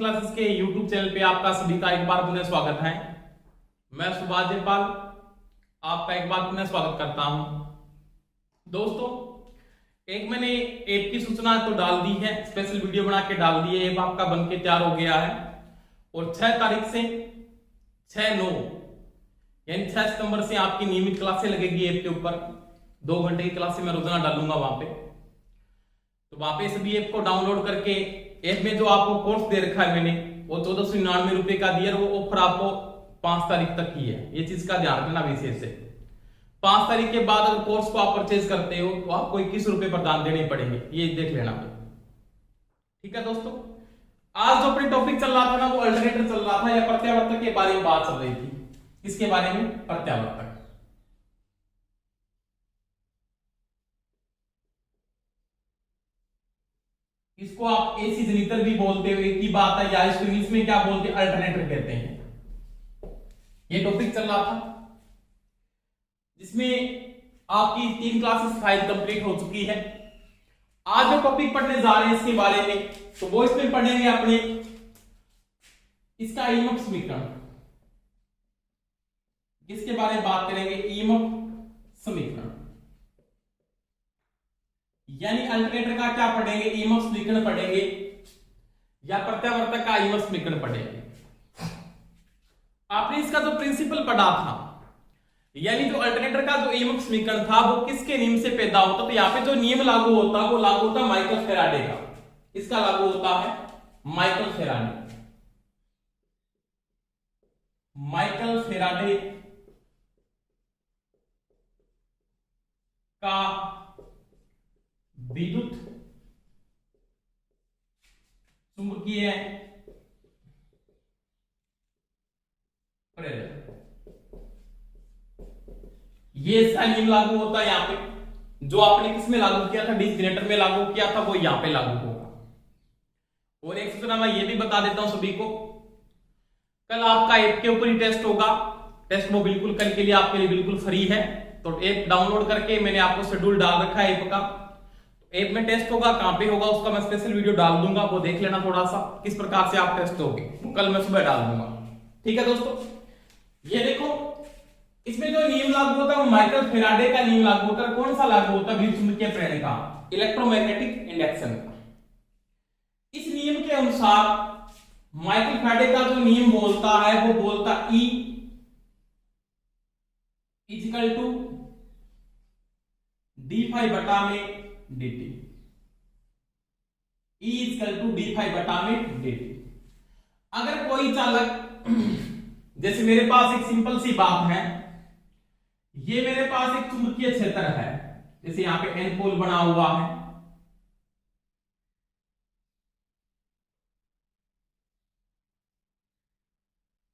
Classes के YouTube channel पे आपका सभी का एक बार पुनः स्वागत है। मैं सुभाष जयपाल आपका एक बार पुनः स्वागत करता हूं। दोस्तों, एक मैंने ऐप की सूचना तो डाल दी है, स्पेशल वीडियो बना के डाल दी है। ऐप आपका बन के तैयार हो गया है और 6 तारीख से 6/9 यानी 6 सितंबर से आपकी नियमित क्लासें लगेगी ऐप के ऊपर। 2 घंटे की क्लासें मैं रोजाना डालूंगा वहां पे। तो वहां पे सभी ऐप को डाउनलोड करके, ऐप में जो आपको कोर्स दे रखा है मैंने, वो 1499 रुपए का दिया, वो ऑफर आपको 5 तारीख तक ही है। ये चीज का ध्यान रखना विशेष है। 5 तारीख के बाद अगर कोर्स को आप परचेज करते हो तो आपको 21 रुपए प्रदान देने पड़ेंगे, ये देख लेना। ठीक है दोस्तों, आज जो अपने टॉपिक चल रहा था ना, वो अल्टरनेटर चल रहा था या प्रत्यावर्तक के बारे में बात चल रही थी। इसके बारे में प्रत्यावर्तक, इसको आप एसी जनरेटर भी बोलते हो, एक ही बात है, या इसको इंग्लिश में क्या बोलते हैं, अल्टरनेटर कहते हैं। ये टॉपिक चल रहा था जिसमें आपकी 3 क्लासेस फाइल कंप्लीट हो चुकी है। आज जो टॉपिक पढ़ने जा रहे हैं इसके बारे में, तो वो इसमें पढ़ेंगे अपने इसका ईएमएफ समीकरण। किसके बारे में बात करेंगे? ईएमएफ समीकरण, यानी अल्टरनेटर का क्या पढ़ेंगे? ईएमएफ समीकरण पढ़ेंगे, या प्रत्यावर्तक का ईएमएफ समीकरण पढ़ेंगे। आपने इसका जो प्रिंसिपल पढ़ा था, यानी जो अल्टरनेटर का जो ईएमएफ समीकरण था, वो किसके नियम से पैदा होता? तो यहाँ पे जो नियम लागू होता है वो लागू होता है माइकल फैराडे का। इसका लागू होता है माइकल फैराडे, माइकल फैराडे का विद्युत चुंबकीय प्रेरक, ये इसका नियम लागू होता है यहां पे। जो आपने किस में लागू किया था, डीसी जनरेटर में लागू किया था, वो यहां पे लागू होगा। और एक सूचना मैं ये भी बता देता हूं सभी को, कल आपका ऐप के ऊपर ही टेस्ट होगा। टेस्ट वो बिल्कुल कल के लिए आपके लिए बिल्कुल फ्री है। तो ऐप डाउनलोड करके मैंने आपको शेड्यूल डाल रखा है ऐप का। ऐप में टेस्ट होगा, कहां पे होगा उसका मैं स्पेशल वीडियो डाल दूंगा, वो देख लेना थोड़ा सा किस प्रकार से आप टेस्ट होगे, कल मैं सुबह डाल दूंगा। ठीक है दोस्तों, ये देखो, इसमें जो नियम लागू होता है वो माइकल फैराडे का नियम लागू होता है। कौन सा लागू होता है? विद्युत चुंबकीय प्रेरण का, इलेक्ट्रोमैग्नेटिक इंडक्शन का। इस नियम के अनुसार माइकल फैराडे का जो नियम बोलता है, वो बोलता E इजिकल टू d∅ बटा में dt, E equal to d∅ बटा में dt। अगर कोई चालक जैसे मेरे पास एक सिंपल सी बात है, ये मेरे पास एक चुंबकीय क्षेत्र है, जैसे यहां पे N पोल बना हुआ है,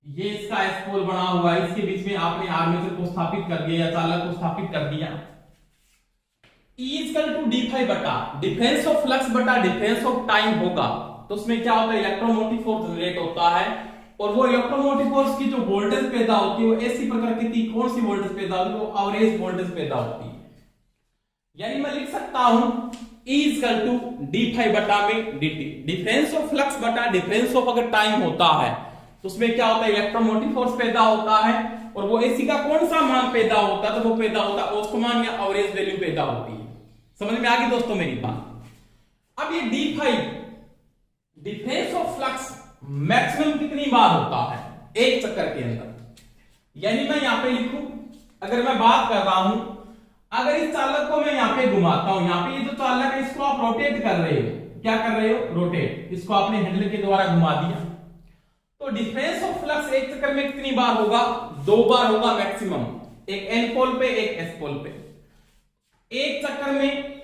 ये इसका S पोल बना हुआ है, इसके बीच में आपने आर्मेचर को स्थापित कर दिया या चालक को स्थापित कर दिया। E इक्वल टू d∅ बटा डिफरेंस ऑफ फ्लक्स बटा डिफरेंस ऑफ टाइम होगा। तो उसमें क्या होता है? इलेक्ट्रोमोटिव फोर्स जनरेट होता है, और वो इलेक्ट्रोमोटिव फोर्स की जो वोल्टेज पैदा होती है वो ऐसी प्रकार की कौन सी वोल्टेज पैदा होती है? वो एवरेज वोल्टेज पैदा होती है। यानी मैं लिख सकता हूं E इक्वल टू d∅ बटा में dt। डिफरेंस ऑफ फ्लक्स बटा डिफरेंस ऑफ अगर टाइम होता है तो उसमें क्या होता है? इलेक्ट्रोमोटिव फोर्स पैदा होता है, और वो एसी का कौन सा मान पैदा होता है? तो वो पैदा होता है औसत मान या एवरेज वैल्यू पैदा होती है। समझ में आ गई दोस्तों मेरी बात? अब ये d∅ difference of flux maximum कितनी बार होता है एक चक्कर के अंदर? यानी मैं यहां पे लिखूं, अगर मैं बात कर रहा हूं, अगर इस चालक को मैं यहां पे घुमाता हूं, यहां पे ये जो चालक है इसको आप रोटेट कर रहे हो, क्या कर रहे हो? रोटेट। इसको आपने हैंडल के द्वारा घुमा दिया, तो डिफरेंस ऑफ फ्लक्स एक चक्कर में कितनी बार होगा? 2 बार होगा मैक्सिमम, एक N पोल पे एक S पोल पे। एक चक्कर में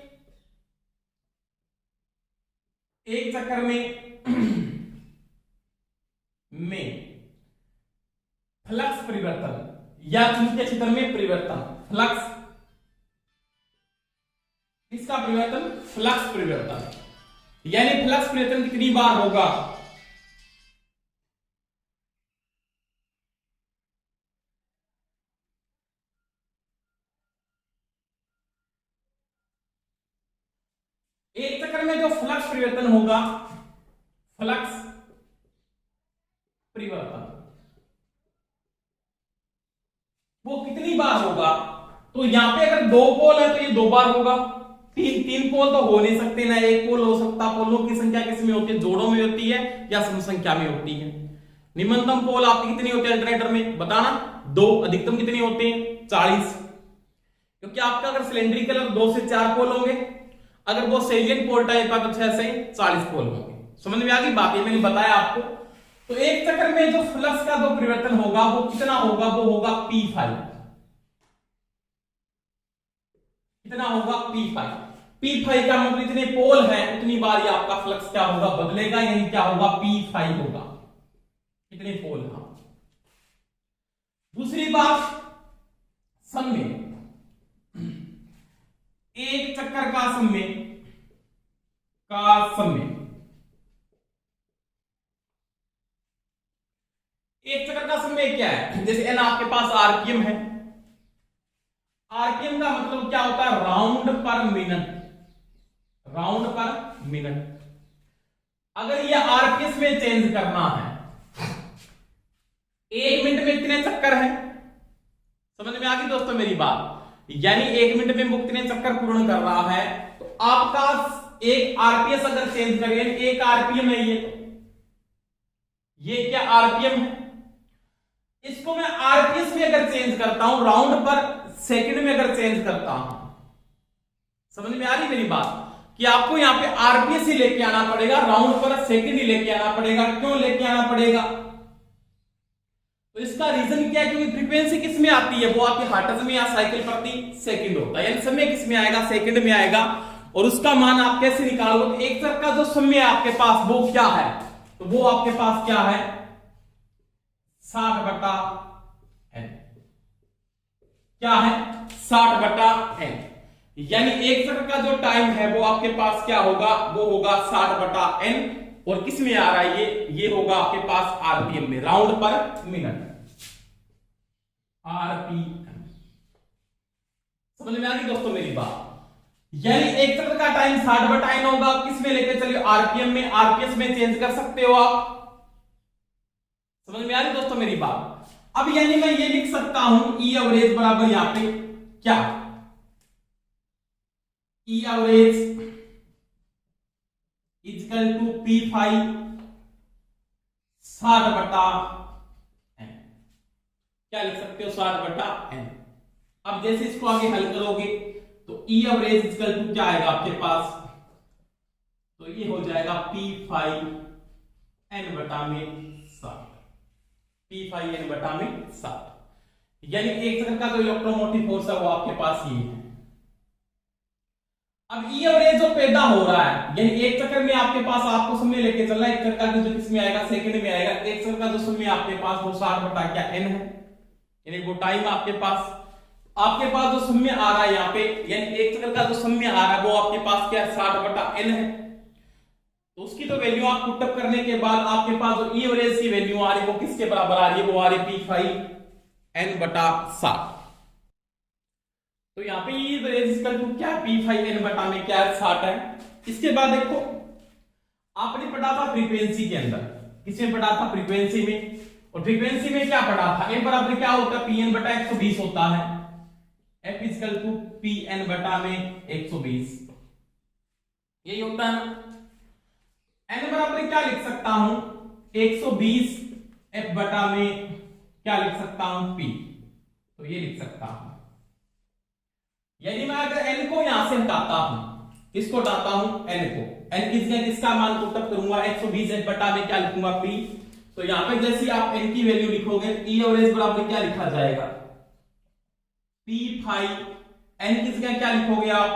फ्लक्स परिवर्तन या चुंबकीय क्षेत्र में परिवर्तन, फ्लक्स, इसका परिवर्तन फ्लक्स परिवर्तन, यानी फ्लक्स परिवर्तन कितनी बार होगा? एक चक्कर में जो फ्लक्स परिवर्तन होगा, फ्लक्स परिवर्तन वो कितनी बार होगा? तो यहां पे अगर 2 पोल है तो ये 2 बार होगा। तीन पोल तो हो नहीं सकते ना, एक पोल हो सकता। पोलों की संख्या किसमें होती है? जोड़ों में होती है या सम संख्या में होती है? निम्नतम पोल आपकी कितनी होती है अल्टरनेटर में? बताना। 2। अधिकतम कितने होते हैं? 40। क्योंकि आपका अगर सिलेंड्रिकल है तो 2 से 4 पोल होंगे, अगर वो सेलियन पोल टाइप का तो 6 से 40 पोल होंगे। समझ में आ गई बात? ये मैंने बताया आपको। तो एक चक्कर में जो फ्लक्स का जो परिवर्तन होगा वो कितना होगा? वो होगा P5। कितना होगा? P5। P5 का मतलब इतने पोल है उतनी बार ये आपका फ्लक्स क्या होगा? बदलेगा, यानी क्या होगा? P5 होगा। कितने पोल? हाँ। दूसरी बात, समय, एक चक्कर का समय एक चक्कर का समय क्या है? जैसे एन आपके पास आरपीएम है। आरपीएम का मतलब क्या होता है? राउंड पर मिनट। राउंड पर मिनट। अगर ये आरपीएस में चेंज करना है, 1 मिनट में कितने चक्कर है? समझ में आ गई दोस्तों मेरी बात? यानी 1 मिनट में वो कितने चक्कर पूर्ण कर रहा है। तो आपका एक आरपीएस अगर चेंज करें, एक आरपीएम है ये क्या आरपीएम है? इसको मैं आरपीएस में अगर चेंज करता हूं, राउंड पर सेकंड में अगर चेंज करता हूं, समझ में आ रही मेरी बात? कि आपको यहां पे आरपीएस ही लेके आना पड़ेगा, राउंड पर सेकंड ही लेके आना पड़ेगा। क्यों लेके आना पड़ेगा? तो इसका रीजन क्या है? क्योंकि फ्रीक्वेंसी किस में आती है? वो आपके हर्ट्ज में या साइकिल प्रति सेकंड होता है, यानी समय किस में आएगा? सेकंड में आएगा। और उसका मान आप कैसे निकालोगे? तो एक चक्कर का जो समय है आपके पास वो क्या है? तो वो आपके पास क्या है? 60/n। क्या है? 60/n। यानी एक चक्कर का जो टाइम है वो आपके पास क्या होगा? वो होगा 60/n। और किस में आ रहा है ये होगा आपके पास आरपीएम में, राउंड पर मिनट, आरपीएम। समझ में आ गई दोस्तों मेरी बात? यानी एक चक्कर का टाइम 60/n होगा। किस में लेके चलिए? आरपीएम में। आरपीएस में चेंज कर सकते हो आप। समझ में आ रही दोस्तों मेरी बात? अब यानी मैं ये लिख सकता हूं ई एवरेज बराबर यहां पे क्या? E average equal to P5 60/n। क्या लिख सकते हो? 60/n। अब जैसे इसको आगे हल करोगे तो ई एवरेज इक्वल टू क्या आएगा आपके पास? तो ये हो जाएगा P5n/7। P5n/7। यानी एक चक्कर का जो इलेक्ट्रोमोटिव फोर्स है वो आपके पास ये है। अब ई एवरेज जो पैदा हो रहा है, यानी एक चक्कर में आपके पास आपको समय लेके चलना है। एक चक्कर का जो किसमें आएगा? सेकंड में आएगा। एक चक्कर का जो समय आपके पास वो 60/n है, यानी वो टाइम आपके पास जो समय आ रहा है यहाँ पे, यानी एक चक्कर का जो समय आ रहा है वो आपके पास क्या है? 60/n है। तो उसकी तो वैल्यू आप पुटअप करने के बाद आपके पास जो ई एवरेज की वैल्यू आ रही है वो किसके बराबर आ रही है? वो आ रही है P5n/7। तो यहां पे ई एवरेज इक्वल टू क्या? P5n में क्या है? 60 है। इसके बाद देखो आपने पढ़ा था फ्रीक्वेंसी के अंदर। किसमें पढ़ा था? फ्रीक्वेंसी में। और फ्रीक्वेंसी में क्या पढ़ा था? एफ बराबर क्या होता है? Pn/120 होता है। F इक्वल टू Pn/120 यही होता है ना। n बराबर क्या लिख सकता हूं? 120 F बटा में क्या लिख सकता हूं? P। तो ये लिख सकता हूं। यानी मैं अगर n को यहां से हटाता हूं, किसको हटाता हूं? n को। n किसका मान पुटअप करूंगा? 120 F बटा में क्या लिखूंगा? P। तो यहां पे जैसे आप n की वैल्यू लिखोगे, ई एवरेज बराबर क्या लिखा जाएगा? P5 n किसका क्या लिखोगे आप?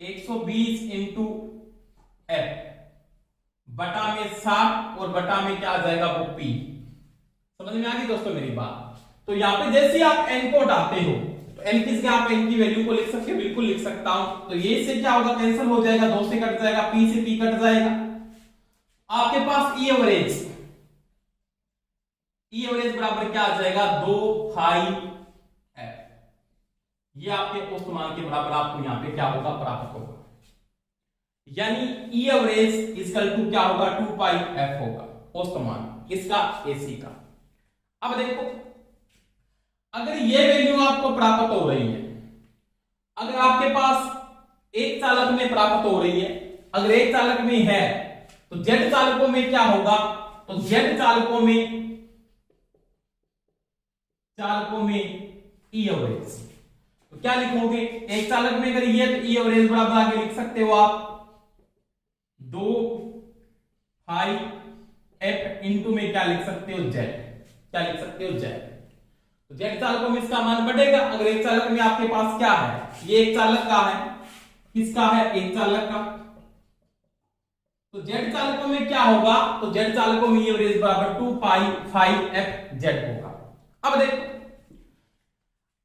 120 इंटू F बटा में 60 और बटा में क्या आ जाएगा? वो P। समझ में आ गई दोस्तों मेरी बात? तो यहां पे जैसे आप n को हटाते हो तो n किसका? आप n की वैल्यू को लिख सकते हो? बिल्कुल लिख सकता हूं। तो ये से क्या होगा? कैंसिल हो जाएगा, 2 से कट जाएगा, P से P कट जाएगा। आपके पास ई एवरेज बराबर क्या आ जाएगा? 2/5f। ये आपके औसत मान के बराबर आपको यहां पे क्या होगा? प्राप्त होगा। यानी ई एवरेज इक्वल टू क्या होगा? 2πf होगा औसत मान। किसका, AC का। अब देखो, अगर ये वैल्यू आपको प्राप्त हो रही है, अगर आपके पास एक चालक में प्राप्त हो रही है, अगर एक चालक में है तो Z चालकों में क्या होगा, तो Z चालकों में E एवरेज। तो क्या लिखोगे, एक चालक में अगर ये, तो E एवरेज बराबर आगे लिख सकते हो आप 2 पाई F इंटू में क्या लिख सकते हो, Z। क्या लिख सकते हो, Z। तो Z चालकों में इसका मान बढ़ेगा। अगर एक चालक में आपके पास क्या है, ये एक चालक का है, किसका है, एक चालक का, तो Z चालकों में क्या होगा, तो Z चालकों में एवरेज बराबर 2 पाई F Z होगा। अब देखो,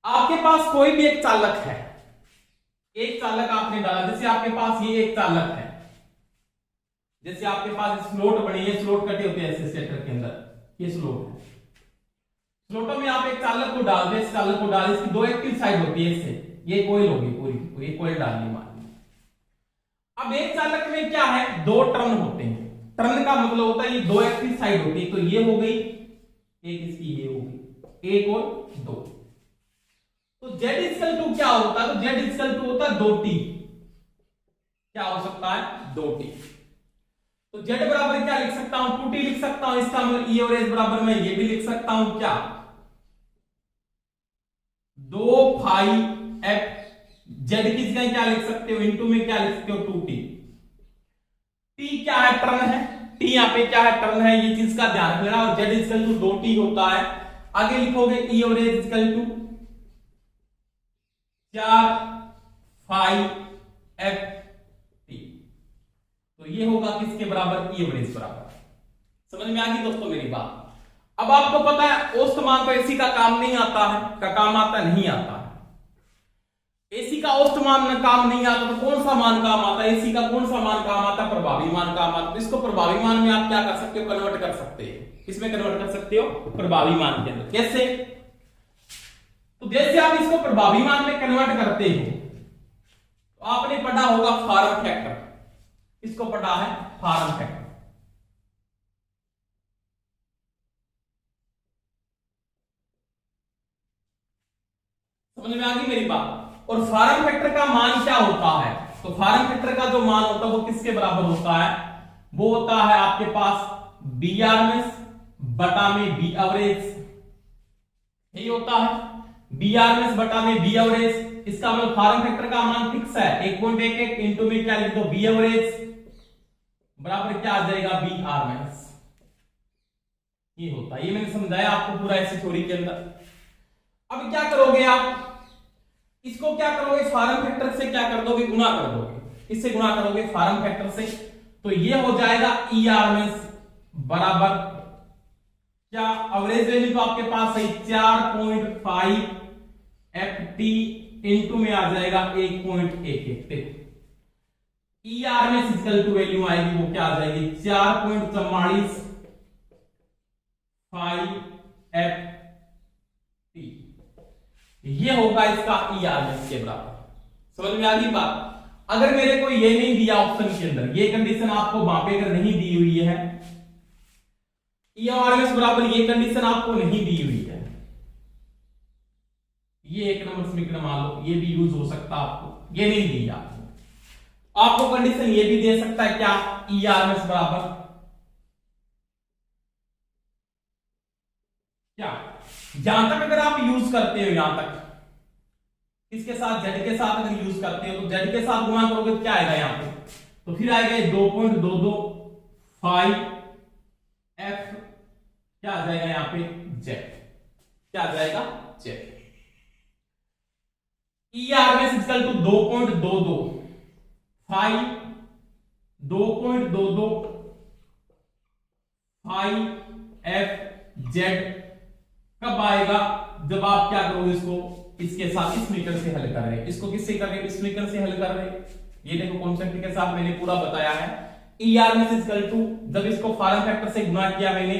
आपके पास कोई भी एक चालक है, एक चालक आपने डाला, जैसे आपके पास ये एक चालक है, जैसे आपके पास स्लोट बनी है, स्लोट कटे होते हैं स्टेटर के अंदर, ये स्लोट है, स्लोटों में आप एक चालक को डाल दे, इस चालक को डाल, इसकी दो एक्टिव साइड होती है, इससे ये कोयल होगी पूरी, ये कोयल डालनी मान। अब एक चालक में क्या है, दो टर्न होते हैं, टर्न का मतलब होता है ये दो एक्टिव साइड होती है, तो ये हो गई एक, इसकी ये होगी, एक और दो। तो Z इक्वल टू क्या होता है, तो Z इक्वल टू होता है 2T। क्या हो सकता है, 2T। तो Z बराबर क्या लिख सकता हूं, 2T लिख सकता हूं, इसका मतलब E एवरेज बराबर मैं ये भी लिख सकता हूं, क्या, 2 पाई F Z की जगह क्या लिख सकते हो, इनटू में क्या लिख सकते हो, 2T। T क्या है, टर्न है, T यहां पे क्या है, टर्न है, ये चीज का ध्यान रख लेना। और Z इक्वल टू 2T होता है, आगे लिखोगे E average equal to 4 pi FT। तो ये होगा किसके बराबर, E एवरेज बराबर। समझ में आ गई दोस्तों मेरी बात। अब आपको पता है औसत मान तो AC का काम नहीं आता है, का काम आता नहीं आता है, AC का औसत मान काम नहीं आता, तो कौन सा मान काम आता है, AC का कौन सा मान काम आता है, प्रभावी मान काम आता है। तो इसको प्रभावी मान में आप क्या कर सकते हो, कन्वर्ट कर सकते हो, किसमें कन्वर्ट कर सकते हो, प्रभावी मान के अंदर। कैसे, तो जैसे आप इसको प्रभावी मान में कन्वर्ट करते हो, तो आपने पढ़ा होगा फॉर्म फैक्टर, इसको पढ़ा है फॉर्म फैक्टर। समझ में आ गई मेरी बात। और फॉर्म फैक्टर का मान क्या होता है, तो फॉर्म फैक्टर का जो मान होता है वो किसके बराबर होता है, वो होता है आपके पास बी आरएमएस बटा में बी एवरेज। यही होता है बी आरएमएस बटा में बी एवरेज। इसका मतलब फॉर्म फैक्टर का मान फिक्स है 1.11 इंटू में क्या लिख दो, बी एवरेज बराबर क्या आ जाएगा, बी आरएमएस। ये होता है, ये मैंने समझाया आपको पूरा ऐसे थ्योरी के अंदर। अब क्या करोगे आप, इसको क्या करोगे, फॉर्म फैक्टर से क्या कर दोगे, गुणा कर दोगे, इससे गुणा करोगे फॉर्म फैक्टर से, तो ये हो जाएगा ई आरएमएस बराबर क्या, एवरेज वैल्यू तो आपके पास है 4.5 FT इंटू में आ जाएगा 1.11। देखो ई आरएमएस इक्वल टू वैल्यू आएगी, वो क्या आ जाएगी, 4.44 FT। ये होगा इसका ई आरएमएस के बराबर। समझ में आ गई बात। अगर मेरे को ये नहीं दिया ऑप्शन के अंदर, ये कंडीशन आपको वहां पे अगर नहीं दी हुई है, ई आरएमएस बराबर ये कंडीशन आपको नहीं दी हुई है, ये एक नंबर समीकरण मान लो, ये भी यूज हो सकता है आपको, ये नहीं दी आपको कंडीशन ये भी दे सकता है क्या, ई आरएमएस बराबर क्या, जहां तक अगर आप यूज करते हो, यहां तक इसके साथ Z के साथ अगर यूज करते हो, तो Z के साथ गुणा करोगे तो क्या आएगा यहाँ पे, तो फिर आएगा 2.225 F, क्या आ जाएगा यहाँ पे, Z, क्या आ जाएगा, Z। E RMS equal to 2.22 FZ कब आएगा, जब आप क्या करोगे, इसको इसके साथ इस मीटर से हल कर रहे हैं, इसको किससे कर रहे हैं, इस मीटर से हल कर रहे हैं। ये देखो कॉन्सेप्ट के साथ मैंने पूरा बताया है। ई आरएमएस इक्वल टू, जब इसको फॉर्म फैक्टर से गुणा किया मैंने,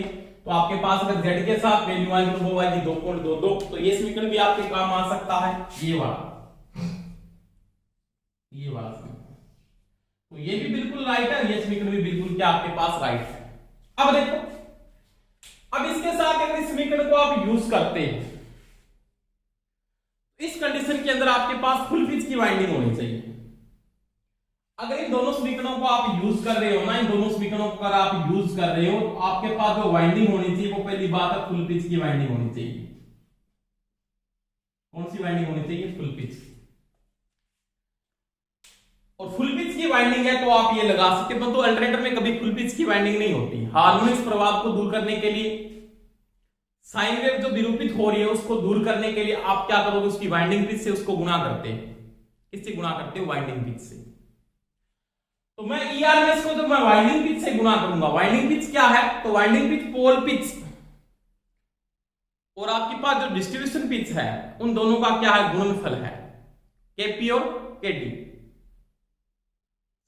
तो आपके पास अगर Z के साथ वैल्यू आएगी तो वो आएगी 2.22, तो ये समीकरण भी आपके काम आ सकता है, ये वाला समीकरण। तो ये भी बिल्कुल राइट है, ये समीकरण भी बिल्कुल क्या आपके पास राइट है। अब देखो अब इसके साथ अगर इस समीकरण को आप यूज करते हैं, इस कंडीशन के अंदर आपके पास फुल पिच की वाइंडिंग होनी चाहिए। अगर इन दोनों समीकरणों को आप यूज कर रहे हो ना, इन दोनों समीकरणों को अगर आप यूज कर रहे हो, तो आपके पास जो वाइंडिंग होनी चाहिए वो पहली बात है फुल पिच की वाइंडिंग होनी चाहिए। कौन सी वाइंडिंग होनी चाहिए? Full pitch. और फुल पिच की वाइंडिंग है तो आप ये लगा सकते हो, तो अल्टरनेटर में कभी फुल पिच की वाइंडिंग नहीं होती। हार्मोनिक्स प्रभाव को दूर करने के लिए, साइन वेव जो विरूपित हो रही है उसको दूर करने के लिए आप क्या करोगे? उसकी वाइंडिंग पिच से उसको गुणा करते हैं। किससे गुणा करते हो? वाइंडिंग पिच से। तो मैं ईआरएमएस को तो मैं वाइंडिंग पिच से गुणा करूंगा। वाइंडिंग पिच क्या है? तो वाइंडिंग पिच पोल पिच और आपके पास जो डिस्ट्रीब्यूशन पिच है उन दोनों का क्या है? गुणनफल है, केपी और केडी।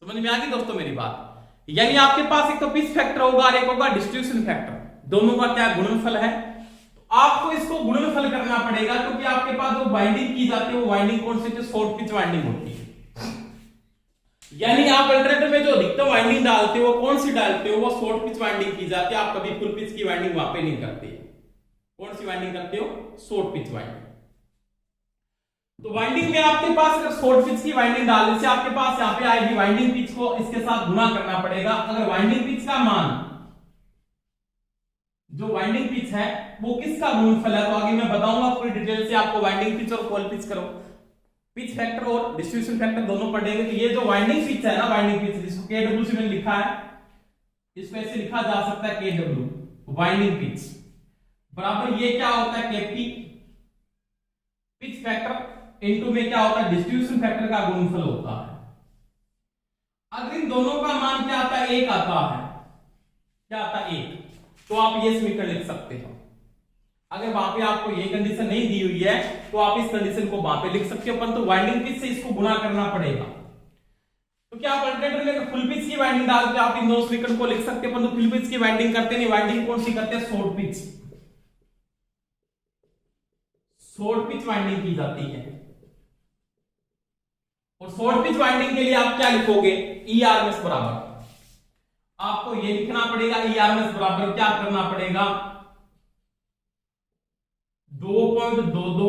समझ में आ गई दोस्तों मेरी बात? यानी आपके पास एक तो पिच फैक्टर होगा और एक होगा डिस्ट्रीब्यूशन फैक्टर, दोनों का क्या गुणनफल है। तो आपको इसको गुणनफल करना पड़ेगा, क्योंकि आपके पास जो वाइंडिंग की जाती है वो वाइंडिंग कौन सी? शॉर्ट पिच वाइंडिंग होती है। यानी आप अल्टरनेटर में जो अधिकतम वाइंडिंग डालते हो वो कौन सी डालते हो? वो शॉर्ट पिच वाइंडिंग की जाती है। आप कभी फुल पिच की वाइंडिंग वहां पे नहीं करते। कौन सी वाइंडिंग करते हो? Short pitch winding. तो वाइंडिंग में आपके पास अगर शॉर्ट पिच की वाइंडिंग डालने से आपके पास यहां पे आएगी वाइंडिंग पिच को इसके साथ गुणा करना पड़ेगा। अगर वाइंडिंग पिच का मान, जो वाइंडिंग पिच है वो किसका गुणनफल है, तो आगे मैं बताऊंगा पूरी डिटेल से आपको। वाइंडिंग पिच और पोल पिच करो, पिच फैक्टर और डिस्ट्रीब्यूशन फैक्टर दोनों पढ़ेंगे। तो ये जो वाइंडिंग पिच है ना, वाइंडिंग पिच जिसको केडब्ल्यू से मैंने लिखा है, इसको ऐसे लिखा जा सकता है केडब्ल्यू वाइंडिंग पिच बराबर ये क्या होता है? केपी पिच फैक्टर इनटू में क्या होता है? डिस्ट्रीब्यूशन फैक्टर का गुणनफल होता है। अगर इन दोनों का मान क्या आता है? 1 आता है। क्या आता है? 1। तो आप ये समीकरण लिख सकते हो। अगर वहां पे आपको ये कंडीशन नहीं दी हुई है तो आप इस कंडीशन को वहां पे लिख सकते हो, परंतु वाइंडिंग पिच से इसको गुणा करना पड़ेगा। तो क्या आप अल्टरनेटर में फुल पिच की वाइंडिंग डालते हो, आप इन दोनों समीकरण को लिख सकते हो, परंतु फुल पिच की वाइंडिंग करते नहीं। वाइंडिंग कौन सी करते हैं? Short pitch. Short pitch winding की जाती है। और शॉर्ट पिच वाइंडिंग के लिए आप क्या लिखोगे? ईआरएमएस बराबर, आपको ये लिखना पड़ेगा। ईआरएमएस बराबर क्या करना पड़ेगा? 2.22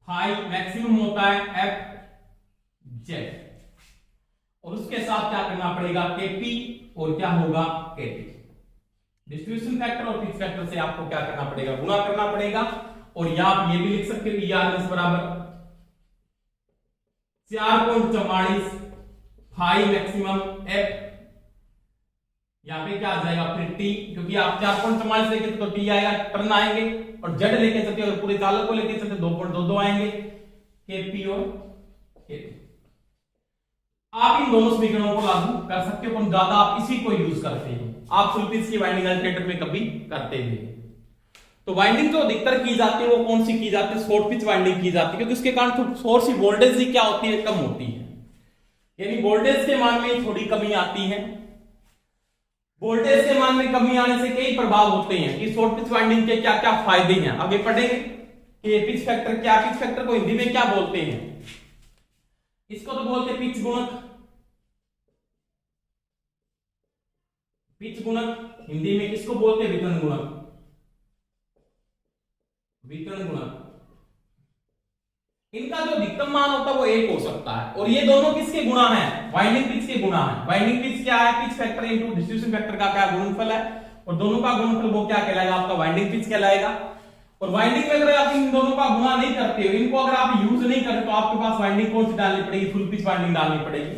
फाइव मैक्सिमम होता है एफ जेड, और उसके साथ क्या करना पड़ेगा? केपी और क्या होगा? केपी। डिस्ट्रीब्यूशन फैक्टर और पिच फैक्टर से आपको क्या करना पड़ेगा? गुणा करना पड़ेगा। और या आप ये भी लिख सकते हो ईआरएमएस बराबर 4.44 फाइव मैक्सिमम एफ, यहां पे क्या आ जाएगा? फिर टी, क्योंकि आप 4.44 लेके तो टी आएगा, टर्न आएंगे, और जेड लेके चलते और पूरे चालक को लेके चलते 2.22 आएंगे, केपी और केपी। आप इन दोनों समीकरणों को लागू कर सकते हो, पर ज्यादा आप इसी को यूज करते हो। आप फुल पिच की वाइंडिंग अल्टरनेटर में कभी करते नहीं। तो वाइंडिंग जो अधिकतर की जाती है वो कौन सी की जाती है? शॉर्ट पिच वाइंडिंग की जाती है, क्योंकि उसके कारण थोड़ी सी वोल्टेज क्या होती है? कम होती है। यानी वोल्टेज के मान में थोड़ी कमी आती है। वोल्टेज के मान में कमी आने से कई प्रभाव होते हैं कि शॉर्ट पिच वाइंडिंग के क्या क्या फायदे हैं, आगे पढ़ेंगे कि पिच फैक्टर क्या, पिच फैक्टर को हिंदी में क्या बोलते हैं? इसको तो बोलते हैं पिच गुणक। पिच गुणक हिंदी में किसको बोलते हैं? वितरण गुणक। वितरण गुणक, इनका जो अधिकतम मान होता है वो 1 हो सकता है। और ये दोनों किसके गुणा हैं? वाइंडिंग पिच के गुणा हैं। वाइंडिंग पिच क्या है? Pitch factor into distribution factor का क्या गुणनफल है, और दोनों का गुणनफल वो क्या कहलाएगा? आपका वाइंडिंग पिच कहलाएगा। और वाइंडिंग में अगर आप इन दोनों का गुणा नहीं करते हो, इनको अगर आप यूज नहीं करते, तो आपके पास वाइंडिंग कौन सी डालनी पड़ेगी? फुल पिच वाइंडिंग डालनी पड़ेगी।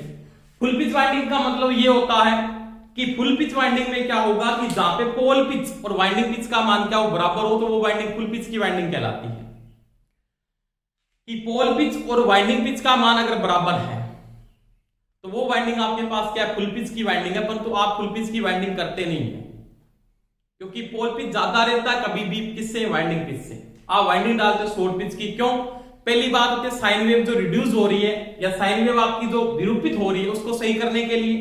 फुल पिच वाइंडिंग का मतलब ये होता है कि फुल पिच वाइंडिंग में क्या होगा कि जहां पे पोल पिच और वाइंडिंग पिच का मान क्या हो? बराबर हो, तो वो वाइंडिंग फुल पिच की वाइंडिंग कहलाती है। कि पोल पिच और वाइंडिंग पिच का मान अगर बराबर है तो वो वाइंडिंग आपके पास क्या है? फुल पिच की वाइंडिंग है। परंतु आप फुल पिच की वाइंडिंग करते नहीं है, क्योंकि पोल पिच ज्यादा रहता है कभी भी किससे? वाइंडिंग पिच से। आप वाइंडिंग डालते हो शॉर्ट पिच की। क्यों? पहली बात होती है साइन वेव जो रिड्यूस हो रही है, या साइन वेव आपकी जो विरूपित हो रही है उसको सही करने के लिए,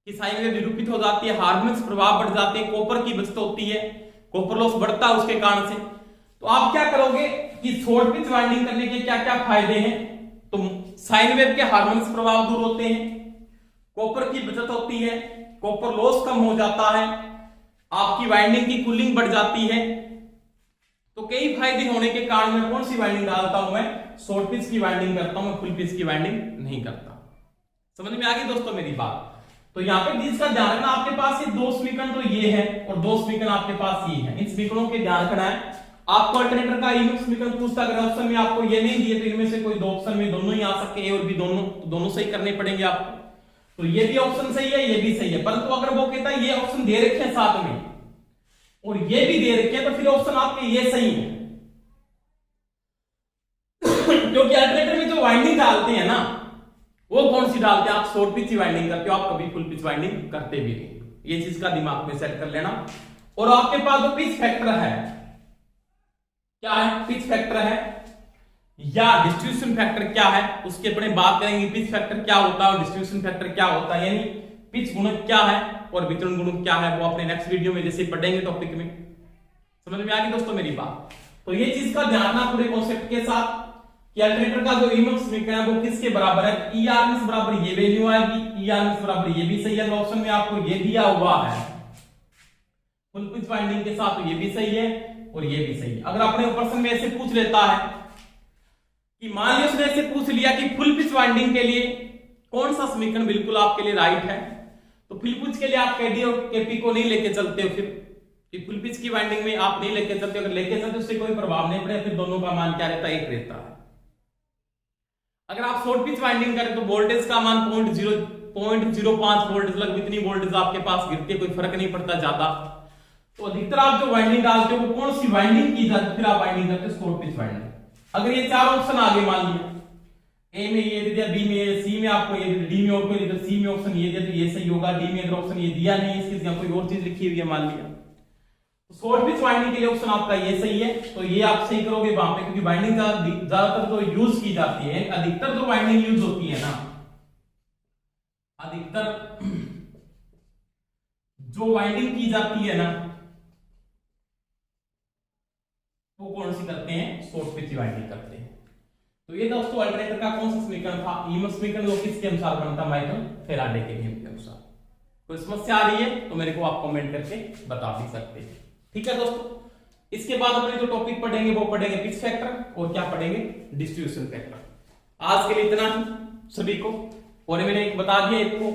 कि साइन वेव विरूपित हो जाती है, हार्मोनिक्स प्रभाव बढ़ जाते हैं, कॉपर की बचत होती है, कॉपर लॉस बढ़ता है उसके कारण से। तो आप क्या करोगे कि शॉर्ट पिच वाइंडिंग करने के क्या क्या फायदे हैं? तो साइन वेव के हार्मोनिक्स प्रभाव दूर होते हैं, कॉपर की बचत होती है, कॉपर लॉस कम हो जाता है, आपकी वाइंडिंग की कूलिंग बढ़ जाती है। तो कई फायदे होने के कारण मैं कौन सी वाइंडिंग डालता हूं, मैं शॉर्ट पिच की वाइंडिंग करता हूं, मैं फुल पिच की वाइंडिंग नहीं करता। समझ में आ गई दोस्तों मेरी बात। तो यहाँ पे चीज का ध्यान रखना, आपके पास ये दो समीकरण तो ये है और दो समीकरण आपके पास ये है, इन समीकरणों के ध्यान रखना है। आपको अल्टरनेटर का ईएमएफ समीकरण पूछता, अगर ऑप्शन में आपको ये नहीं दिए तो इनमें से कोई दो ऑप्शन में दोनों ही आ सकते हैं, ए और बी दोनों, तो दोनों सही करने पड़ेंगे आपको। तो ये भी ऑप्शन सही है, ये भी सही है, परंतु अगर वो कहता है ये ऑप्शन दे रखे हैं साथ में और ये भी दे रखे हैं, तो फिर ऑप्शन आपके ये सही है। क्योंकि अल्टरनेटर में जो वाइंडिंग डालते हैं ना, वो कौन सी डालते हैं, आप शॉर्ट पिच वाइंडिंग करते हो, आप कभी फुल पिच वाइंडिंग करते भी नहीं। ये चीज का दिमाग में सेट कर लेना। और आपके पास जो पिच फैक्टर है, क्या है, पिच फैक्टर है या डिस्ट्रीब्यूशन फैक्टर क्या है, उसके अपने बात करेंगे। पिच फैक्टर क्या होता है और डिस्ट्रीब्यूशन फैक्टर क्या होता है, यानी पिच गुणक क्या है और वितरण गुणक क्या है, वो अपने नेक्स्ट वीडियो में जैसे पढ़ेंगे टॉपिक में। समझ में आ गई दोस्तों मेरी बात। तो ये चीज का ध्यान रखना पूरे कॉन्सेप्ट के साथ कि अल्टरनेटर का जो ईएमएफ समीकरण है वो किसके बराबर है, ई आरएमएस बराबर ये वैल्यू आएगी, ई आरएमएस बराबर ये भी सही है, ऑप्शन में आपको ये दिया हुआ है फुल पिच वाइंडिंग के साथ, तो ये भी सही है और ये भी सही है। अगर अपने प्रश्न में ऐसे पूछ लेता है कि मान लीजिए उसने ऐसे पूछ लिया कि फुल पिच वाइंडिंग के लिए कौन सा समीकरण बिल्कुल आपके लिए राइट है, तो फुल पिच के लिए आप केडी और केपी को नहीं लेके चलते हो, फिर फुल पिच की वाइंडिंग में आप नहीं लेके चलते, अगर लेके चलते उससे कोई प्रभाव नहीं पड़े, फिर दोनों का मान क्या रहता है, एक रहता है। अगर आप शॉर्ट पिच वाइंडिंग करें तो वोल्टेज का मान 0.05 वोल्ट, लगभग इतनी वोल्टेज आपके पास गिरती है, कोई फर्क नहीं पड़ता ज्यादा। तो अधिकतर आप जो वाइंडिंग डालते हो वो कौन सी वाइंडिंग की जाती है, फिर आप वाइंडिंग करते हो शॉर्ट पिच वाइंडिंग। अगर ये चार ऑप्शन आगे, मान लिया ए में ये दे दिया, बी में ये, सी में आपको ये, डी में और कोई दे, सी में ऑप्शन ये दे तो ये सही होगा, डी में अगर ऑप्शन ये दिया नहीं, इसकी जगह कोई और चीज लिखी हुई है मान लिया, तो शॉर्ट पिच वाइंडिंग के लिए ऑप्शन आपका ये सही है, तो ये आप सही करोगे वहां पे, क्योंकि वाइंडिंग ज्यादातर तो यूज की जाती है, अधिकतर जो वाइंडिंग यूज होती है ना, अधिकतर जो वाइंडिंग की जाती है ना वो कौन सी करते हैं, शॉर्ट पिच वाइंडिंग करते हैं। तो ये दोस्तों अल्टरनेटर का कौन सा समीकरण था, ईएमएफ समीकरण, वो किसके अनुसार बनता है, माइकल फैराडे के नियम के अनुसार। कोई समस्या आ रही है तो मेरे को आप कमेंट करके बता भी सकते हैं। ठीक है दोस्तों, इसके बाद अपने जो टॉपिक पढ़ेंगे वो पढ़ेंगे पिच फैक्टर और क्या पढ़ेंगे, डिस्ट्रीब्यूशन फैक्टर। आज के लिए इतना ही सभी को, और मैंने एक बता दिया इसको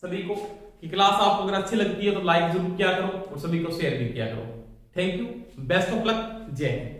सभी को कि क्लास आपको अगर अच्छी लगती है तो लाइक जरूर किया करो और सभी को शेयर भी किया करो। Thank you, best of luck, जय हिंद।